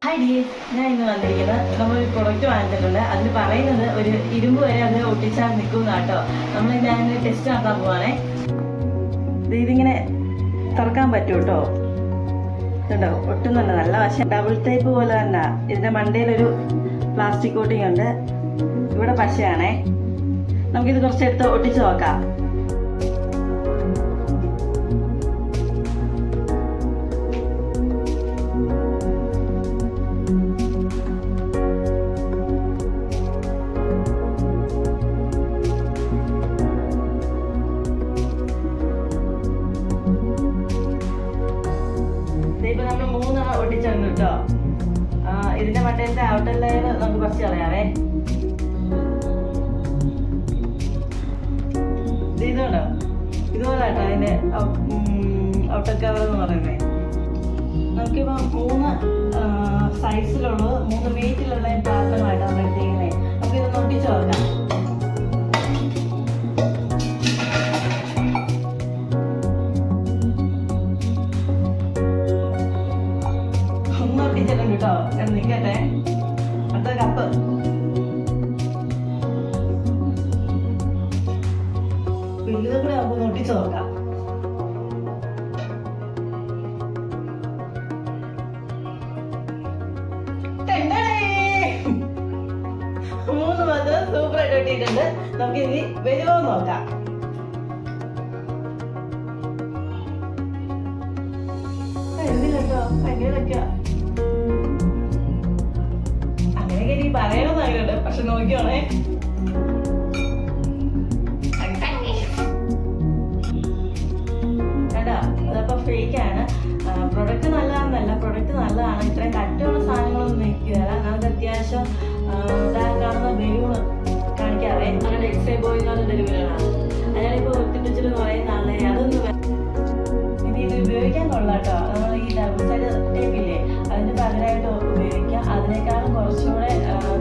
Hi dear, ഞാൻ ഇന്ന് വന്നിരിക്കുന്നത് നമ്മളൊരു പ്രൊഡക്റ്റ് വാങ്ങിച്ചിട്ടുണ്ട്. അതിൽ പറയുന്നത് ഒരു ഇരുമ്പ് വരെ അത് ഒട്ടിച്ചാൽ നിൽക്കുന്ന കേട്ടോ. നമ്മൾ ഞാൻ ടെസ്റ്റ് നടത്താൻ പോവാണേ. ഇതിങ്ങനെ തുറക്കാൻ പറ്റും കേട്ടോ. ഇതുണ്ടോ, ഒട്ടുന്നുണ്ട്. നല്ല വശം ഡബിൾ ടൈപ്പ് പോലെ തന്നെ. ഇതിൻ്റെ മണ്ടയിലൊരു പ്ലാസ്റ്റിക് കോട്ടിങ് ഉണ്ട്. ഇവിടെ പശയാണേ. നമുക്കിത് കുറച്ചെടുത്ത് ഒട്ടിച്ച് നോക്കാം. ഇപ്പൊ നമ്മൾ 3 ഒട്ടിച്ചെടുത്തു കേട്ടോ. ഇതിന്റെ മണ്ടേന്റെ ഔട്ടർ ലെയർ നമുക്ക് കുറച്ച് കളയാവേ. ഇതുണ്ടോ, ഇതുപോലെ കേട്ടോ അതിന്റെ ഔട്ടർ കവർ എന്ന് പറയുന്നത്. നമുക്കിപ്പോ 3 സൈസിലുള്ളത്, 3 വെയിറ്റിലുള്ള പാത്രങ്ങളായിട്ട് നമ്മൾ എടുത്തിരിക്കുന്നത്. നമുക്കിതൊന്ന് ഒട്ടിച്ച് നോക്കാം. ഒട്ടിച്ചിട്ടുണ്ട് കേട്ടോ. നിൽക്കട്ടെ. അടുത്ത കപ്പ്. ഇതും കൂടെ നമുക്ക് ഒട്ടിച്ച് നോക്കാം. മൂന്ന് മാത്രം സൂപ്പറായിട്ട് ഒട്ടിയിട്ടുണ്ട്. നമുക്ക് ഇനി വരുമോ നോക്കാം. ഭയങ്കര വെക്കാം. അങ്ങനെയൊക്കെ എനിക്ക് പറയണമെന്നാഗ്രഹമുണ്ട്. പക്ഷെ നോക്കിയോണേ. കേട്ടാ, അതപ്പോ ഫേക്കാണ്. പ്രൊഡക്റ്റ് നല്ലതാണെന്നല്ല, പ്രൊഡക്റ്റ് നല്ലതാണ്. ഇത്രയും കട്ടിയുള്ള സാധനങ്ങളൊന്നും നിൽക്കുകയല്ല. നമുക്ക് അത്യാവശ്യം കാണുന്ന ബലൂണ് കാണിക്കാവേ. അങ്ങനെ എക്സൈ ബോയ് എന്ന് പറഞ്ഞ ബലൂണാണ്. അതിനാണിപ്പോ ഒത്തിപ്പിച്ചിട്ട് പറയുന്ന ആളെ അതൊന്നും ഇത് ഉപയോഗിക്കാൻ കൊള്ളാട്ടോ. നമ്മൾ ഈ ഡബിൾ സൈഡ് ടേപ്പില്ലേ, അതിന് പകരമായിട്ട് ഉപയോഗിക്കാം. അതിനേക്കാളും കുറച്ചുകൂടെ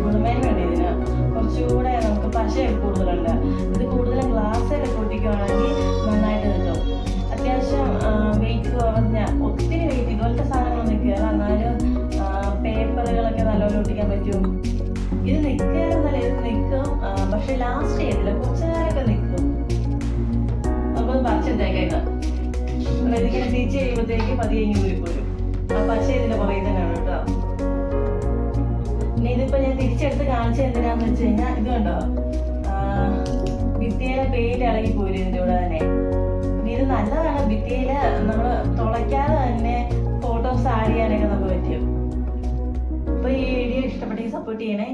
ഗുണമേന്മയുണ്ട് ഇതിന്. കുറച്ചുകൂടെ നമുക്ക് പശ കൂടുതലുണ്ട്. ഇത് കൂടുതലും ഗ്ലാസ്സിലൊക്കെ ഒട്ടിക്കുകയാണെങ്കിൽ നന്നായിട്ട് കിട്ടും. അത്യാവശ്യം വെയിറ്റ് കുറഞ്ഞ, ഒത്തിരി വെയിറ്റ് ഇതുപോലത്തെ സാധനങ്ങളൊന്നും നിൽക്കുക. എന്നാലും പേപ്പറുകളൊക്കെ നല്ലപോലെ ഒട്ടിക്കാൻ പറ്റും. ഇത് നിൽക്കുകയെന്നല്ല, ഇത് നിൽക്കും. പക്ഷെ ലാസ്റ്റ് ചെയ്തില്ല, കുറച്ച് നേരമൊക്കെ നിൽക്കും. നമുക്കൊന്ന് പറിച്ചെടുത്തേക്കാം. ഇതിങ്ങനെ തിരിച്ച് കഴിയുമ്പോഴത്തേക്ക് പതിയെ ഊരിപ്പോരും. ആ പശ ഇതിന്റെ പുറകെ തന്നെയാണ് കേട്ടോ. പിന്നെ ഇതിപ്പോ ഞാൻ തിരിച്ചെടുത്ത് കാണിച്ചത് എന്തിനാന്ന് വെച്ച് കഴിഞ്ഞാൽ, ഇത് കണ്ടോ, ഭിത്തിയിലെ പെയിന്റ് ഇളകി പോരും ഇതിന്റെ കൂടെ തന്നെ. പിന്നെ ഇത് നല്ലതാണ്. ഭിത്തിയില് നമ്മള് തുളയ്ക്കാതെ തന്നെ ഫോട്ടോസ് ആഡ് ചെയ്യാനൊക്കെ നമുക്ക് പറ്റും. അപ്പൊ ഈ വീഡിയോ ഇഷ്ടപ്പെട്ടെങ്കിൽ സപ്പോർട്ട് ചെയ്യണേ.